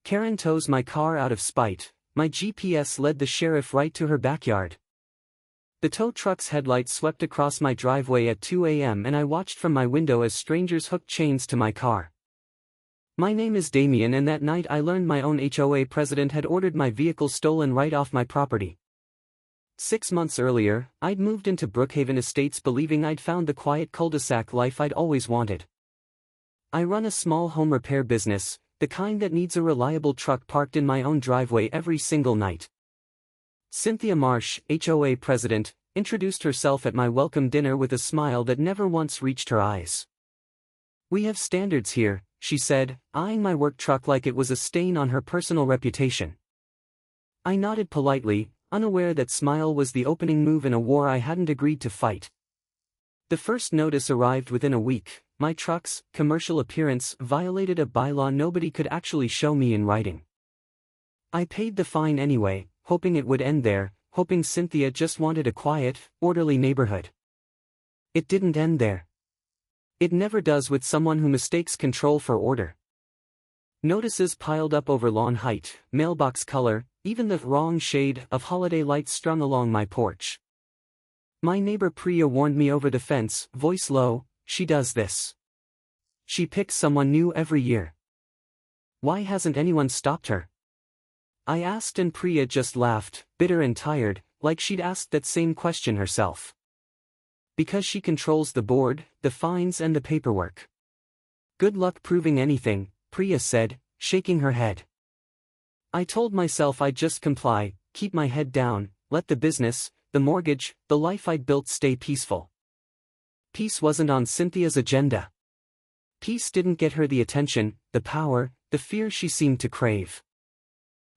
Karen tows my car out of spite. My GPS led the sheriff right to her backyard. The tow truck's headlights swept across my driveway at 2 a.m. and I watched from my window as strangers hooked chains to my car. My name is Damien, and that night I learned my own HOA president had ordered my vehicle stolen right off my property. 6 months earlier, I'd moved into Brookhaven Estates believing I'd found the quiet cul-de-sac life I'd always wanted. I run a small home repair business, the kind that needs a reliable truck parked in my own driveway every single night. Cynthia Marsh, HOA president, introduced herself at my welcome dinner with a smile that never once reached her eyes. "We have standards here," she said, eyeing my work truck like it was a stain on her personal reputation. I nodded politely, unaware that smile was the opening move in a war I hadn't agreed to fight. The first notice arrived within a week. My truck's commercial appearance violated a bylaw nobody could actually show me in writing. I paid the fine anyway, hoping it would end there, hoping Cynthia just wanted a quiet, orderly neighborhood. It didn't end there. It never does with someone who mistakes control for order. Notices piled up over lawn height, mailbox color, even the wrong shade of holiday lights strung along my porch. My neighbor Priya warned me over the fence, voice low, "She does this. She picks someone new every year. Why hasn't anyone stopped her?" I asked and Priya just laughed, bitter and tired, like she'd asked that same question herself. "Because she controls the board, the fines and the paperwork." "Good luck proving anything," Priya said, shaking her head. I told myself I'd just comply, keep my head down, let the business, the mortgage, the life I'd built stay peaceful. Peace wasn't on Cynthia's agenda. Peace didn't get her the attention, the power, the fear she seemed to crave.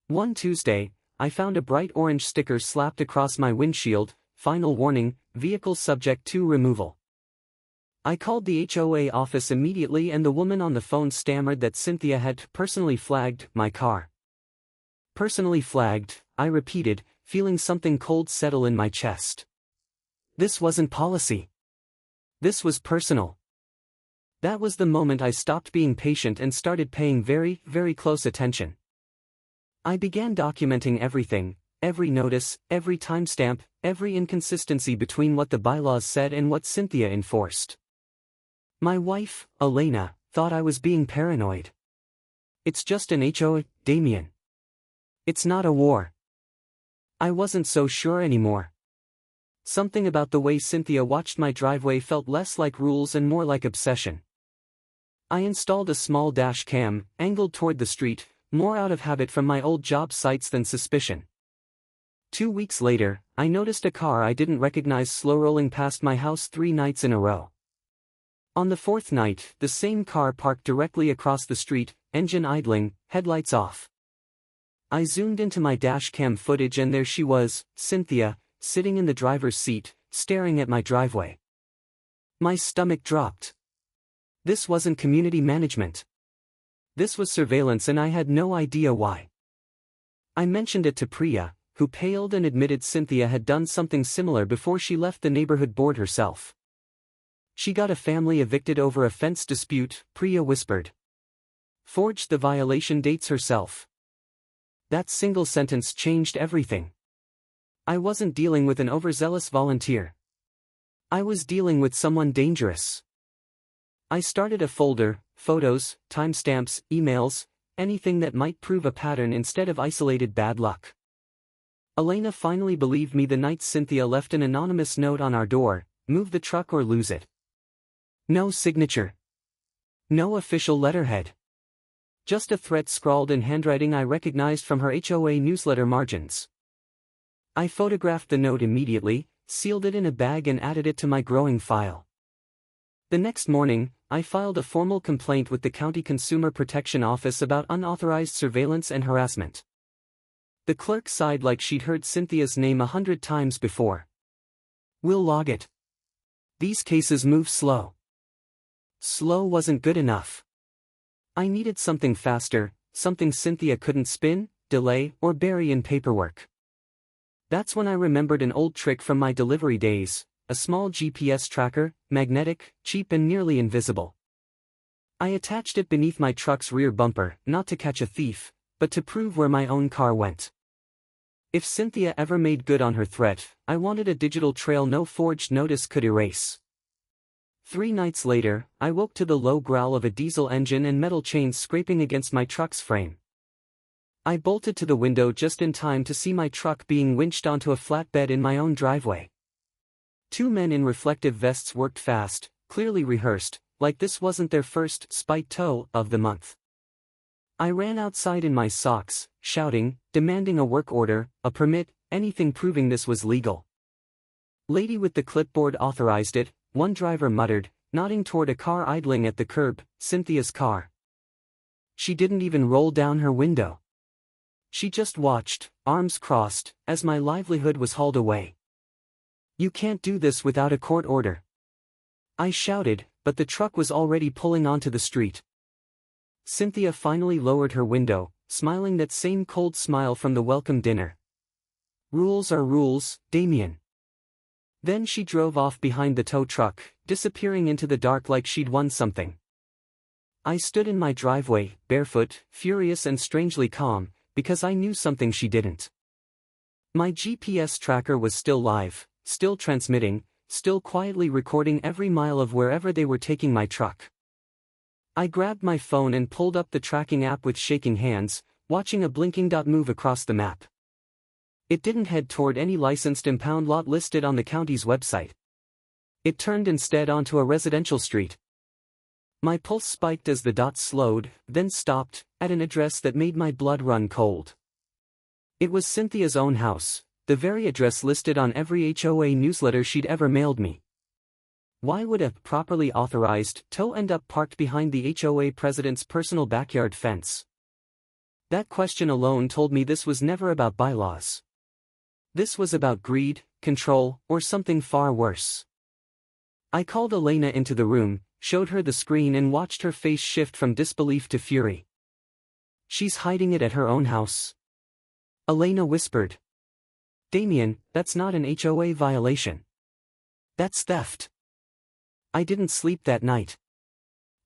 One Tuesday, I found a bright orange sticker slapped across my windshield, "Final warning, vehicle subject to removal." I called the HOA office immediately and the woman on the phone stammered that Cynthia had personally flagged my car. Personally flagged, I repeated, feeling something cold settle in my chest. This wasn't policy. This was personal. That was the moment I stopped being patient and started paying very, very close attention. I began documenting everything, every notice, every timestamp, every inconsistency between what the bylaws said and what Cynthia enforced. My wife, Elena, thought I was being paranoid. "It's just an HOA, Damien. It's not a war." I wasn't so sure anymore. Something about the way Cynthia watched my driveway felt less like rules and more like obsession. I installed a small dash cam, angled toward the street, more out of habit from my old job sites than suspicion. 2 weeks later, I noticed a car I didn't recognize slow-rolling past my house 3 nights in a row. On the 4th night, the same car parked directly across the street, engine idling, headlights off. I zoomed into my dash cam footage and there she was, Cynthia, sitting in the driver's seat, staring at my driveway. My stomach dropped. This wasn't community management. This was surveillance and I had no idea why. I mentioned it to Priya, who paled and admitted Cynthia had done something similar before she left the neighborhood board herself. "She got a family evicted over a fence dispute," Priya whispered. "Forged the violation dates herself." That single sentence changed everything. I wasn't dealing with an overzealous volunteer. I was dealing with someone dangerous. I started a folder, photos, timestamps, emails, anything that might prove a pattern instead of isolated bad luck. Elena finally believed me the night Cynthia left an anonymous note on our door, "Move the truck or lose it." No signature. No official letterhead. Just a threat scrawled in handwriting I recognized from her HOA newsletter margins. I photographed the note immediately, sealed it in a bag and added it to my growing file. The next morning, I filed a formal complaint with the County Consumer Protection Office about unauthorized surveillance and harassment. The clerk sighed like she'd heard Cynthia's name 100 times before. "We'll log it. These cases move slow." Slow wasn't good enough. I needed something faster, something Cynthia couldn't spin, delay, or bury in paperwork. That's when I remembered an old trick from my delivery days, a small GPS tracker, magnetic, cheap and nearly invisible. I attached it beneath my truck's rear bumper, not to catch a thief, but to prove where my own car went. If Cynthia ever made good on her threat, I wanted a digital trail no forged notice could erase. 3 nights later, I woke to the low growl of a diesel engine and metal chains scraping against my truck's frame. I bolted to the window just in time to see my truck being winched onto a flatbed in my own driveway. 2 men in reflective vests worked fast, clearly rehearsed, like this wasn't their first spite tow of the month. I ran outside in my socks, shouting, demanding a work order, a permit, anything proving this was legal. Lady with the clipboard authorized it, one driver muttered, nodding toward a car idling at the curb, Cynthia's car. She didn't even roll down her window. She just watched, arms crossed, as my livelihood was hauled away. You can't do this without a court order. I shouted, but the truck was already pulling onto the street. Cynthia finally lowered her window, smiling that same cold smile from the welcome dinner. Rules are rules, Damien. Then she drove off behind the tow truck, disappearing into the dark like she'd won something. I stood in my driveway, barefoot, furious and strangely calm, because I knew something she didn't. My GPS tracker was still live, still transmitting, still quietly recording every mile of wherever they were taking my truck. I grabbed my phone and pulled up the tracking app with shaking hands, watching a blinking dot move across the map. It didn't head toward any licensed impound lot listed on the county's website. It turned instead onto a residential street. My pulse spiked as the dot slowed, then stopped, at an address that made my blood run cold. It was Cynthia's own house, the very address listed on every HOA newsletter she'd ever mailed me. Why would a properly authorized tow end up parked behind the HOA president's personal backyard fence? That question alone told me this was never about bylaws. This was about greed, control, or something far worse. I called Elena into the room, showed her the screen and watched her face shift from disbelief to fury. She's hiding it at her own house. Elena whispered. Damien, that's not an HOA violation. That's theft. I didn't sleep that night.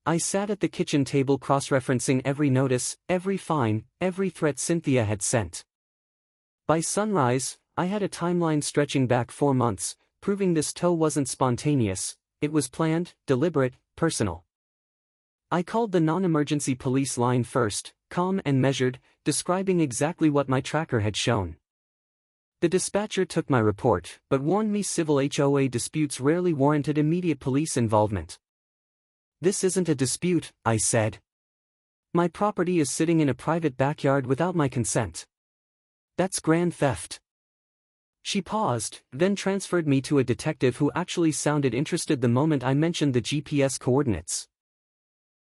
I sat at the kitchen table cross-referencing every notice, every fine, every threat Cynthia had sent. By sunrise, I had a timeline stretching back 4 months, proving this tow wasn't spontaneous, it was planned, deliberate, personal. I called the non-emergency police line first, calm and measured, describing exactly what my tracker had shown. The dispatcher took my report, but warned me civil HOA disputes rarely warranted immediate police involvement. This isn't a dispute, I said. My property is sitting in a private backyard without my consent. That's grand theft. She paused, then transferred me to a detective who actually sounded interested the moment I mentioned the GPS coordinates.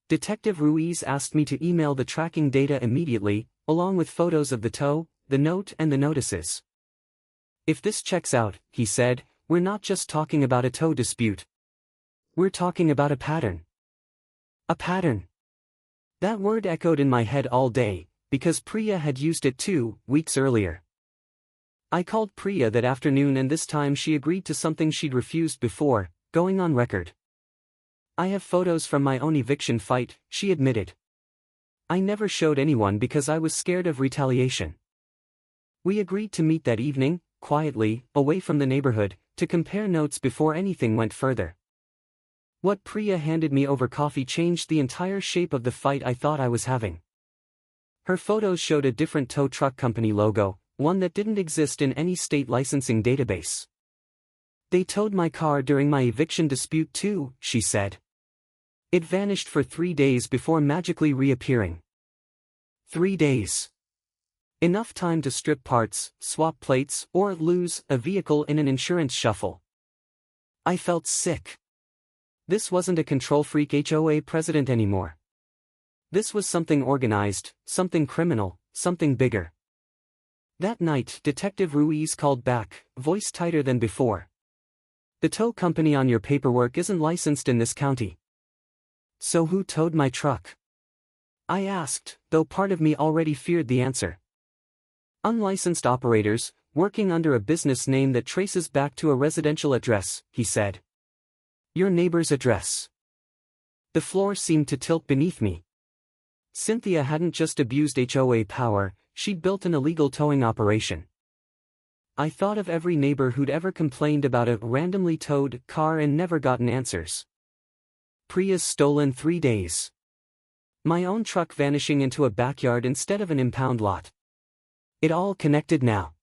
Detective Ruiz asked me to email the tracking data immediately, along with photos of the tow, the note and the notices. If this checks out, he said, we're not just talking about a tow dispute. We're talking about a pattern. A pattern. That word echoed in my head all day, because Priya had used it 2 weeks earlier. I called Priya that afternoon and this time she agreed to something she'd refused before, going on record. I have photos from my own eviction fight, she admitted. I never showed anyone because I was scared of retaliation. We agreed to meet that evening, quietly, away from the neighborhood, to compare notes before anything went further. What Priya handed me over coffee changed the entire shape of the fight I thought I was having. Her photos showed a different tow truck company logo, one that didn't exist in any state licensing database. They towed my car during my eviction dispute too, she said. It vanished for 3 days before magically reappearing. 3 days. Enough time to strip parts, swap plates, or lose a vehicle in an insurance shuffle. I felt sick. This wasn't a control freak HOA president anymore. This was something organized, something criminal, something bigger. That night, Detective Ruiz called back, voice tighter than before. The tow company on your paperwork isn't licensed in this county. So who towed my truck? I asked, though part of me already feared the answer. Unlicensed operators, working under a business name that traces back to a residential address, he said. Your neighbor's address. The floor seemed to tilt beneath me. Cynthia hadn't just abused HOA power, she'd built an illegal towing operation. I thought of every neighbor who'd ever complained about a randomly towed car and never gotten answers. Priya's stolen 3 days. My own truck vanishing into a backyard instead of an impound lot. It all connected now.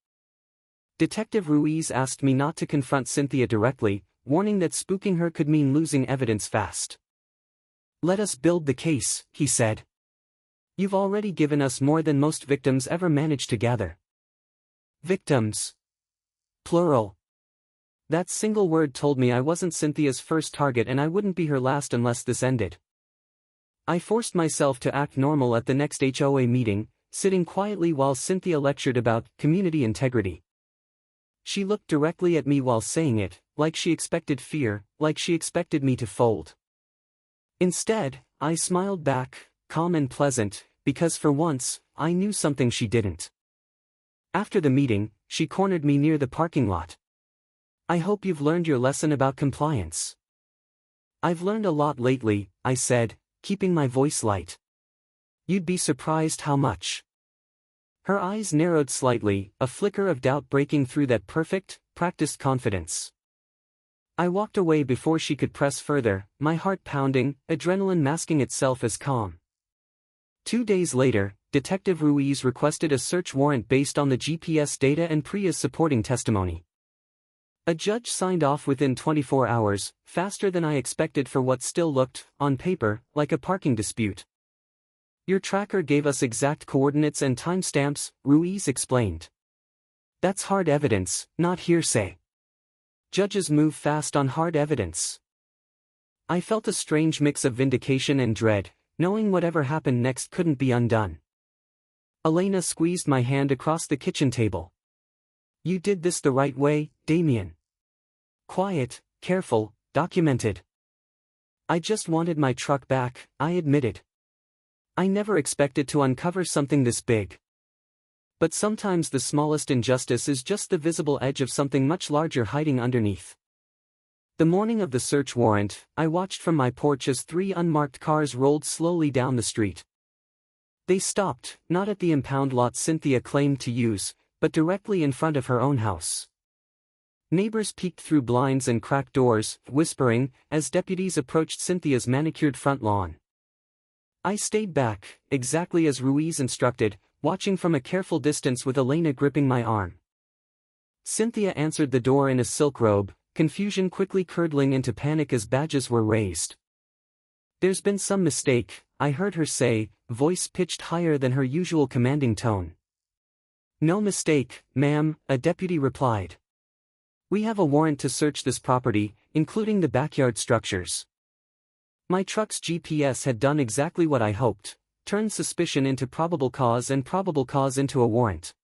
Detective Ruiz asked me not to confront Cynthia directly, warning that spooking her could mean losing evidence fast. "Let us build the case," he said. "You've already given us more than most victims ever managed to gather." Victims. Plural. That single word told me I wasn't Cynthia's first target and I wouldn't be her last unless this ended. I forced myself to act normal at the next HOA meeting, sitting quietly while Cynthia lectured about community integrity. She looked directly at me while saying it, like she expected fear, like she expected me to fold. Instead, I smiled back, calm and pleasant, because for once, I knew something she didn't. After the meeting, she cornered me near the parking lot. "I hope you've learned your lesson about compliance." "I've learned a lot lately," I said, keeping my voice light. "You'd be surprised how much." Her eyes narrowed slightly, a flicker of doubt breaking through that perfect, practiced confidence. I walked away before she could press further, my heart pounding, adrenaline masking itself as calm. 2 days later, Detective Ruiz requested a search warrant based on the GPS data and Priya's supporting testimony. A judge signed off within 24 hours, faster than I expected for what still looked, on paper, like a parking dispute. "Your tracker gave us exact coordinates and timestamps," Ruiz explained. "That's hard evidence, not hearsay. Judges move fast on hard evidence." I felt a strange mix of vindication and dread, knowing whatever happened next couldn't be undone. Elena squeezed my hand across the kitchen table. "You did this the right way, Damien. Quiet, careful, documented." "I just wanted my truck back," I admitted. "I never expected to uncover something this big." But sometimes the smallest injustice is just the visible edge of something much larger hiding underneath. The morning of the search warrant, I watched from my porch as 3 unmarked cars rolled slowly down the street. They stopped, not at the impound lot Cynthia claimed to use, but directly in front of her own house. Neighbors peeked through blinds and cracked doors, whispering, as deputies approached Cynthia's manicured front lawn. I stayed back, exactly as Ruiz instructed, watching from a careful distance with Elena gripping my arm. Cynthia answered the door in a silk robe, confusion quickly curdling into panic as badges were raised. "There's been some mistake," I heard her say, voice pitched higher than her usual commanding tone. "No mistake, ma'am," a deputy replied. "We have a warrant to search this property, including the backyard structures." My truck's GPS had done exactly what I hoped, turned suspicion into probable cause and probable cause into a warrant.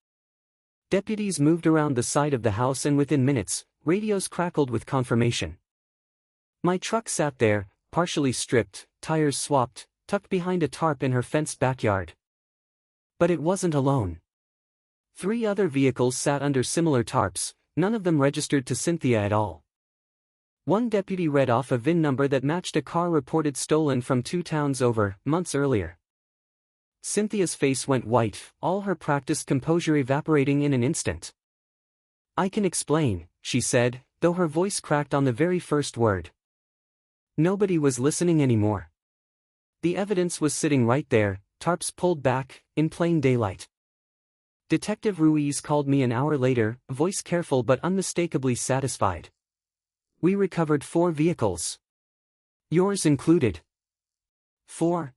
Deputies moved around the side of the house and within minutes, radios crackled with confirmation. My truck sat there, partially stripped, tires swapped, tucked behind a tarp in her fenced backyard. But it wasn't alone. 3 other vehicles sat under similar tarps, none of them registered to Cynthia at all. One deputy read off a VIN number that matched a car reported stolen from 2 towns over, months earlier. Cynthia's face went white, all her practiced composure evaporating in an instant. "I can explain," she said, though her voice cracked on the very first word. Nobody was listening anymore. The evidence was sitting right there, tarps pulled back, in plain daylight. Detective Ruiz called me an hour later, voice careful but unmistakably satisfied. "We recovered 4 vehicles. Yours included." 4?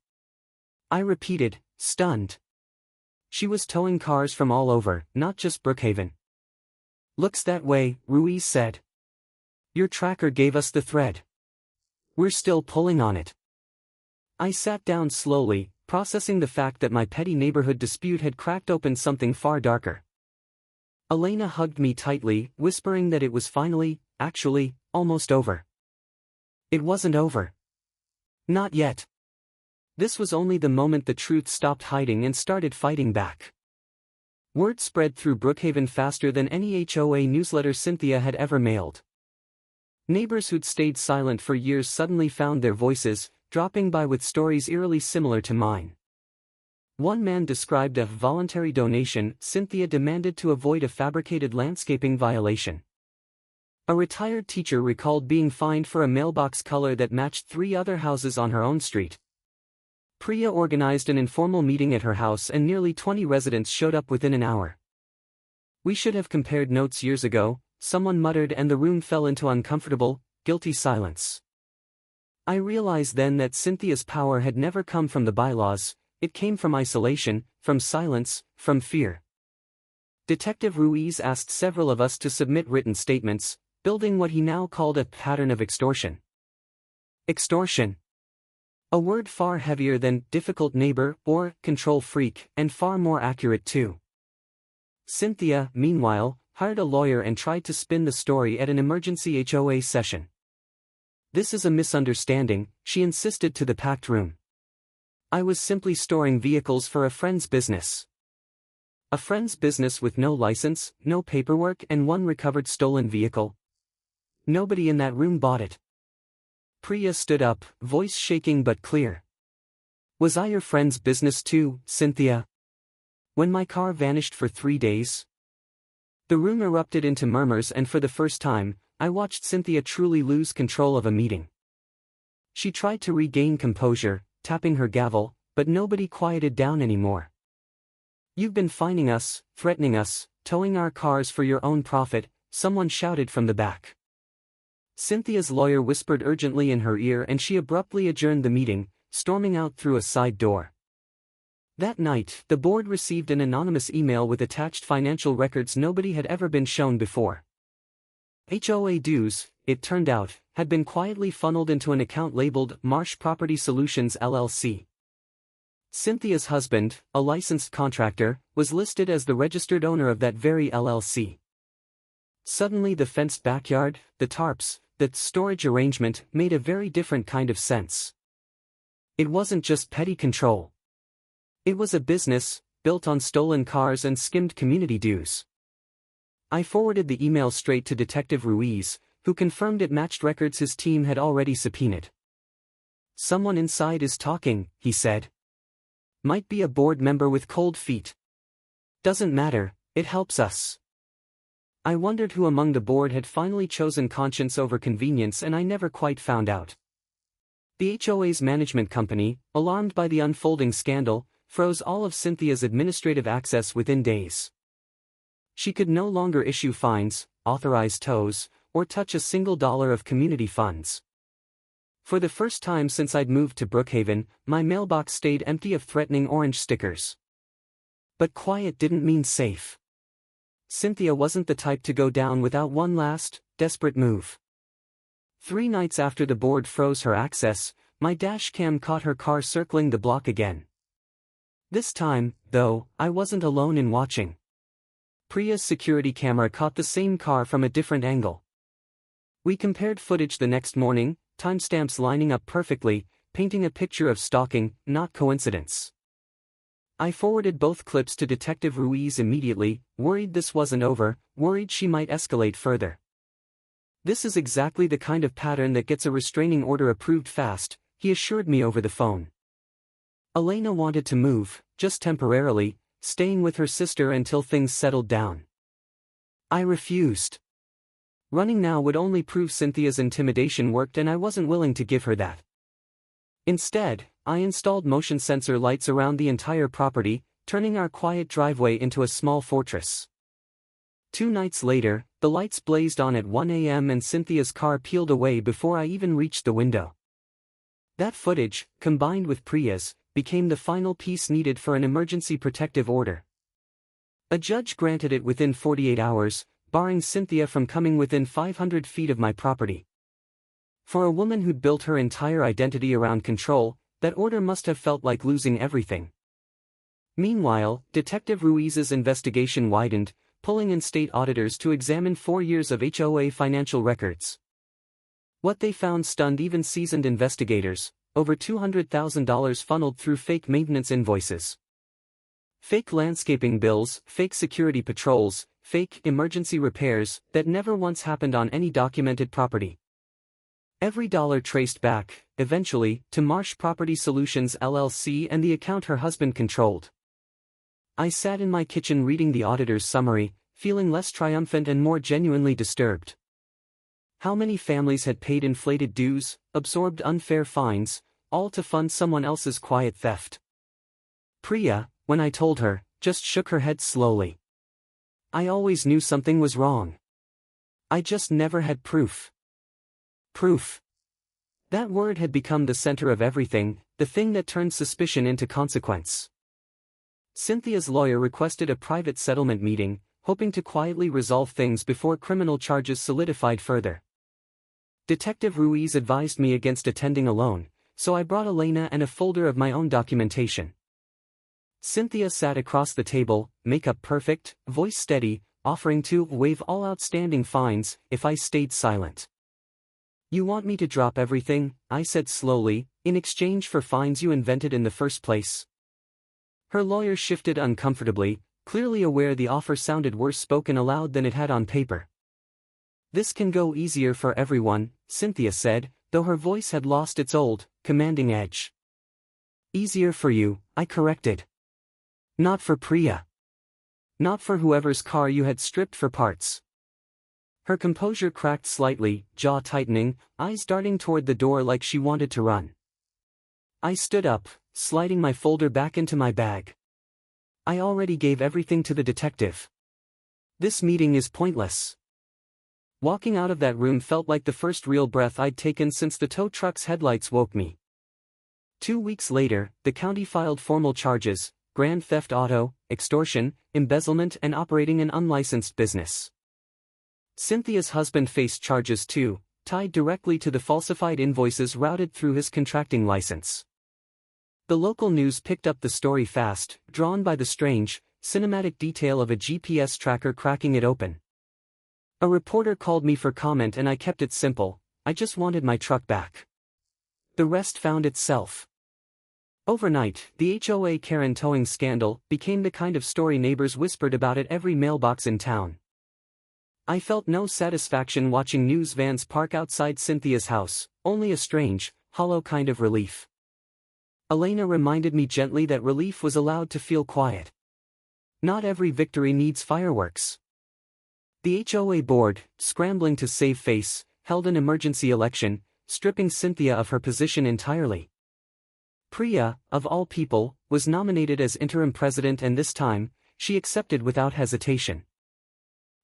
I repeated, stunned. She was towing cars from all over, not just Brookhaven. "Looks that way," Ruiz said. "Your tracker gave us the thread. We're still pulling on it." I sat down slowly, processing the fact that my petty neighborhood dispute had cracked open something far darker. Elena hugged me tightly, whispering that it was finally, actually, almost over. It wasn't over. Not yet. This was only the moment the truth stopped hiding and started fighting back. Word spread through Brookhaven faster than any HOA newsletter Cynthia had ever mailed. Neighbors who'd stayed silent for years suddenly found their voices, dropping by with stories eerily similar to mine. One man described a voluntary donation Cynthia demanded to avoid a fabricated landscaping violation. A retired teacher recalled being fined for a mailbox color that matched 3 other houses on her own street. Priya organized an informal meeting at her house and nearly 20 residents showed up within an hour. "We should have compared notes years ago," someone muttered, and the room fell into uncomfortable, guilty silence. I realized then that Cynthia's power had never come from the bylaws, it came from isolation, from silence, from fear. Detective Ruiz asked several of us to submit written statements, building what he now called a pattern of extortion. Extortion. A word far heavier than difficult neighbor or control freak, and far more accurate too. Cynthia, meanwhile, hired a lawyer and tried to spin the story at an emergency HOA session. "This is a misunderstanding," she insisted to the packed room. "I was simply storing vehicles for a friend's business." A friend's business with no license, no paperwork, and one recovered stolen vehicle. Nobody in that room bought it. Priya stood up, voice shaking but clear. "Was I your friend's business too, Cynthia? When my car vanished for 3 days?" The room erupted into murmurs, and for the first time, I watched Cynthia truly lose control of a meeting. She tried to regain composure, tapping her gavel, but nobody quieted down anymore. "You've been fining us, threatening us, towing our cars for your own profit," someone shouted from the back. Cynthia's lawyer whispered urgently in her ear, and she abruptly adjourned the meeting, storming out through a side door. That night, the board received an anonymous email with attached financial records nobody had ever been shown before. HOA dues, it turned out, had been quietly funneled into an account labeled Marsh Property Solutions LLC. Cynthia's husband, a licensed contractor, was listed as the registered owner of that very LLC. Suddenly the fenced backyard, the tarps, the storage arrangement made a very different kind of sense. It wasn't just petty control. It was a business, built on stolen cars and skimmed community dues. I forwarded the email straight to Detective Ruiz, who confirmed it matched records his team had already subpoenaed. "Someone inside is talking," he said. "Might be a board member with cold feet. Doesn't matter, it helps us." I wondered who among the board had finally chosen conscience over convenience, and I never quite found out. The HOA's management company, alarmed by the unfolding scandal, froze all of Cynthia's administrative access within days. She could no longer issue fines, authorize tows, or touch a single dollar of community funds. For the first time since I'd moved to Brookhaven, my mailbox stayed empty of threatening orange stickers. But quiet didn't mean safe. Cynthia wasn't the type to go down without one last, desperate move. 3 nights after the board froze her access, my dashcam caught her car circling the block again. This time, though, I wasn't alone in watching. Priya's security camera caught the same car from a different angle. We compared footage the next morning, timestamps lining up perfectly, painting a picture of stalking, not coincidence. I forwarded both clips to Detective Ruiz immediately, worried this wasn't over, worried she might escalate further. "This is exactly the kind of pattern that gets a restraining order approved fast," he assured me over the phone. Elena wanted to move, just temporarily, staying with her sister until things settled down. I refused. Running now would only prove Cynthia's intimidation worked, and I wasn't willing to give her that. Instead, I installed motion sensor lights around the entire property, turning our quiet driveway into a small fortress. 2 nights later, the lights blazed on at 1 a.m. and Cynthia's car peeled away before I even reached the window. That footage, combined with Priya's, became the final piece needed for an emergency protective order. A judge granted it within 48 hours, barring Cynthia from coming within 500 feet of my property. For a woman who'd built her entire identity around control, that order must have felt like losing everything. Meanwhile, Detective Ruiz's investigation widened, pulling in state auditors to examine 4 years of HOA financial records. What they found stunned even seasoned investigators: over $200,000 funneled through fake maintenance invoices, fake landscaping bills, fake security patrols, fake emergency repairs that never once happened on any documented property. Every dollar traced back, eventually, to Marsh Property Solutions LLC and the account her husband controlled. I sat in my kitchen reading the auditor's summary, feeling less triumphant and more genuinely disturbed. How many families had paid inflated dues, absorbed unfair fines, all to fund someone else's quiet theft? Priya, when I told her, just shook her head slowly. I always knew something was wrong. I just never had proof. Proof. That word had become the center of everything, the thing that turned suspicion into consequence. Cynthia's lawyer requested a private settlement meeting, hoping to quietly resolve things before criminal charges solidified further. Detective Ruiz advised me against attending alone, so I brought Elena and a folder of my own documentation. Cynthia sat across the table, makeup perfect, voice steady, offering to waive all outstanding fines if I stayed silent. You want me to drop everything, I said slowly, in exchange for fines you invented in the first place? Her lawyer shifted uncomfortably, clearly aware the offer sounded worse spoken aloud than it had on paper. This can go easier for everyone, Cynthia said, though her voice had lost its old, commanding edge. Easier for you, I corrected. Not for Priya. Not for whoever's car you had stripped for parts. Her composure cracked slightly, jaw tightening, eyes darting toward the door like she wanted to run. I stood up, sliding my folder back into my bag. I already gave everything to the detective. This meeting is pointless. Walking out of that room felt like the first real breath I'd taken since the tow truck's headlights woke me. 2 weeks later, the county filed formal charges: grand theft auto, extortion, embezzlement, and operating an unlicensed business. Cynthia's husband faced charges too, tied directly to the falsified invoices routed through his contracting license. The local news picked up the story fast, drawn by the strange, cinematic detail of a GPS tracker cracking it open. A reporter called me for comment and I kept it simple: I just wanted my truck back. The rest found itself. Overnight, the HOA Karen towing scandal became the kind of story neighbors whispered about at every mailbox in town. I felt no satisfaction watching news vans park outside Cynthia's house, only a strange, hollow kind of relief. Elena reminded me gently that relief was allowed to feel quiet. Not every victory needs fireworks. The HOA board, scrambling to save face, held an emergency election, stripping Cynthia of her position entirely. Priya, of all people, was nominated as interim president, and this time, she accepted without hesitation.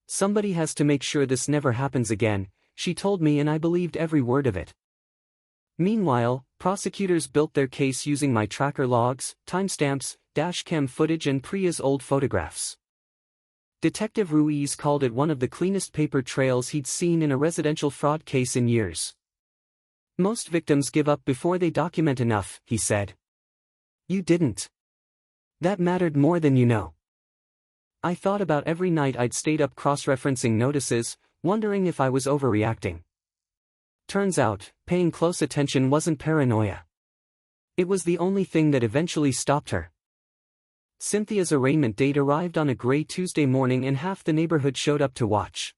Somebody has to make sure this never happens again, she told me, and I believed every word of it. Meanwhile, prosecutors built their case using my tracker logs, timestamps, dashcam footage, and Priya's old photographs. Detective Ruiz called it one of the cleanest paper trails he'd seen in a residential fraud case in years. Most victims give up before they document enough, he said. You didn't. That mattered more than you know. I thought about every night I'd stayed up cross-referencing notices, wondering if I was overreacting. Turns out, paying close attention wasn't paranoia. It was the only thing that eventually stopped her. Cynthia's arraignment date arrived on a gray Tuesday morning and half the neighborhood showed up to watch.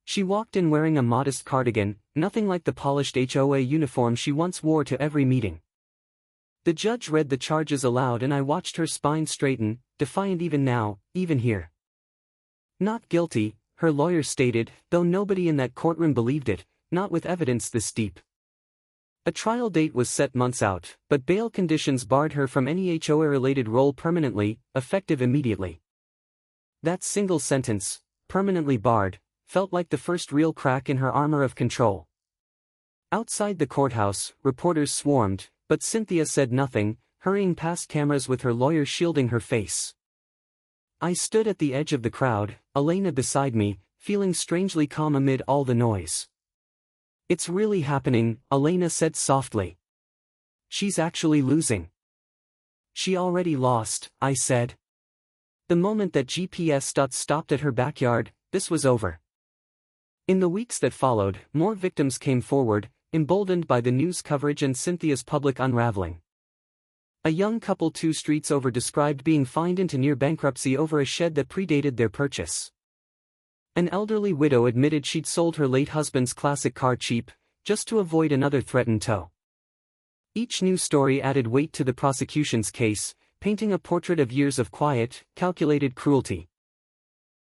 She walked in wearing a modest cardigan, nothing like the polished HOA uniform she once wore to every meeting. The judge read the charges aloud and I watched her spine straighten, defiant even now, even here. Not guilty, her lawyer stated, though nobody in that courtroom believed it, not with evidence this deep. A trial date was set months out, but bail conditions barred her from any HOA-related role permanently, effective immediately. That single sentence, permanently barred, felt like the first real crack in her armor of control. Outside the courthouse, reporters swarmed, but Cynthia said nothing, hurrying past cameras with her lawyer shielding her face. I stood at the edge of the crowd, Elena beside me, feeling strangely calm amid all the noise. It's really happening, Elena said softly. She's actually losing. She already lost, I said. The moment that GPS dots stopped at her backyard, this was over. In the weeks that followed, more victims came forward, emboldened by the news coverage and Cynthia's public unraveling. A young couple 2 streets over described being fined into near bankruptcy over a shed that predated their purchase. An elderly widow admitted she'd sold her late husband's classic car cheap, just to avoid another threatened tow. Each new story added weight to the prosecution's case, painting a portrait of years of quiet, calculated cruelty.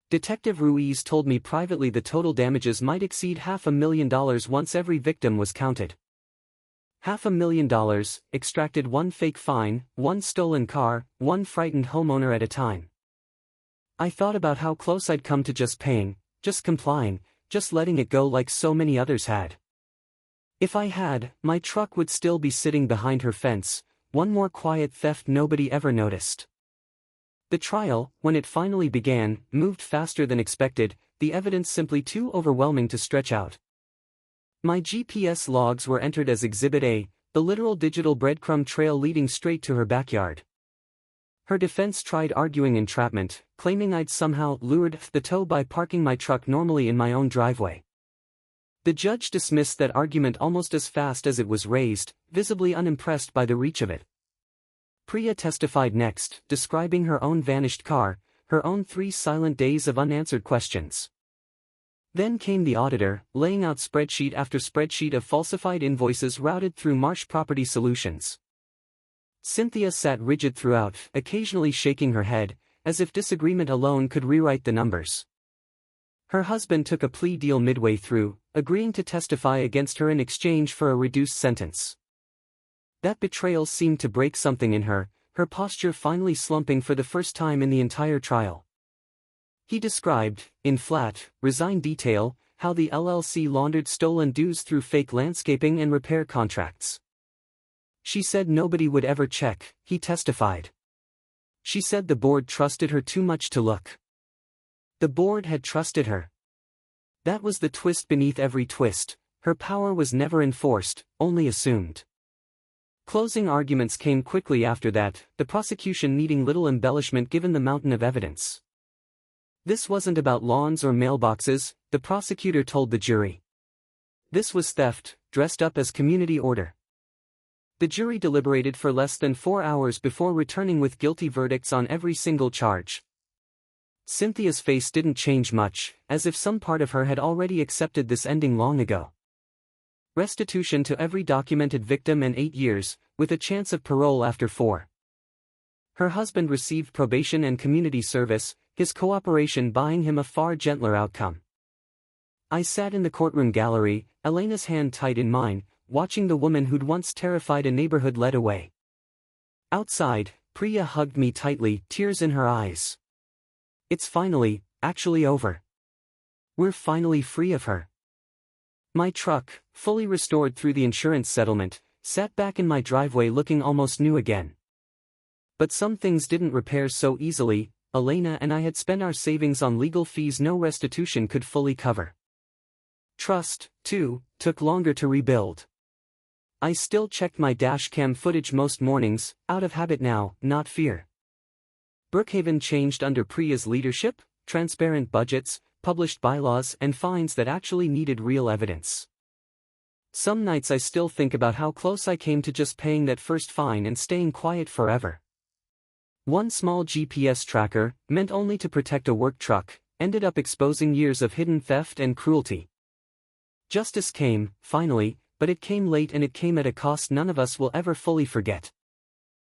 Detective Ruiz told me privately the total damages might exceed $500,000 once every victim was counted. $500,000, extracted one fake fine, one stolen car, one frightened homeowner at a time. I thought about how close I'd come to just paying, just complying, just letting it go like so many others had. If I had, my truck would still be sitting behind her fence, one more quiet theft nobody ever noticed. The trial, when it finally began, moved faster than expected, the evidence simply too overwhelming to stretch out. My GPS logs were entered as Exhibit A, the literal digital breadcrumb trail leading straight to her backyard. Her defense tried arguing entrapment, claiming I'd somehow lured the tow by parking my truck normally in my own driveway. The judge dismissed that argument almost as fast as it was raised, visibly unimpressed by the reach of it. Priya testified next, describing her own vanished car, her own 3 silent days of unanswered questions. Then came the auditor, laying out spreadsheet after spreadsheet of falsified invoices routed through Marsh Property Solutions. Cynthia sat rigid throughout, occasionally shaking her head, as if disagreement alone could rewrite the numbers. Her husband took a plea deal midway through, agreeing to testify against her in exchange for a reduced sentence. That betrayal seemed to break something in her, her posture finally slumping for the first time in the entire trial. He described, in flat, resigned detail, how the LLC laundered stolen dues through fake landscaping and repair contracts. She said nobody would ever check, he testified. She said the board trusted her too much to look. The board had trusted her. That was the twist beneath every twist, her power was never enforced, only assumed. Closing arguments came quickly after that, the prosecution needing little embellishment given the mountain of evidence. This wasn't about lawns or mailboxes, the prosecutor told the jury. This was theft, dressed up as community order. The jury deliberated for less than 4 hours before returning with guilty verdicts on every single charge. Cynthia's face didn't change much, as if some part of her had already accepted this ending long ago. Restitution to every documented victim and 8 years, with a chance of parole after 4. Her husband received probation and community service, his cooperation buying him a far gentler outcome. I sat in the courtroom gallery, Elena's hand tight in mine, watching the woman who'd once terrified a neighborhood led away. Outside, Priya hugged me tightly, tears in her eyes. It's finally, actually over. We're finally free of her. My truck, fully restored through the insurance settlement, sat back in my driveway looking almost new again. But some things didn't repair so easily. Elena and I had spent our savings on legal fees no restitution could fully cover. Trust, too, took longer to rebuild. I still checked my dashcam footage most mornings, out of habit now, not fear. Brookhaven changed under Priya's leadership, transparent budgets, published bylaws and fines that actually needed real evidence. Some nights I still think about how close I came to just paying that first fine and staying quiet forever. One small GPS tracker, meant only to protect a work truck, ended up exposing years of hidden theft and cruelty. Justice came, finally, but it came late and it came at a cost none of us will ever fully forget.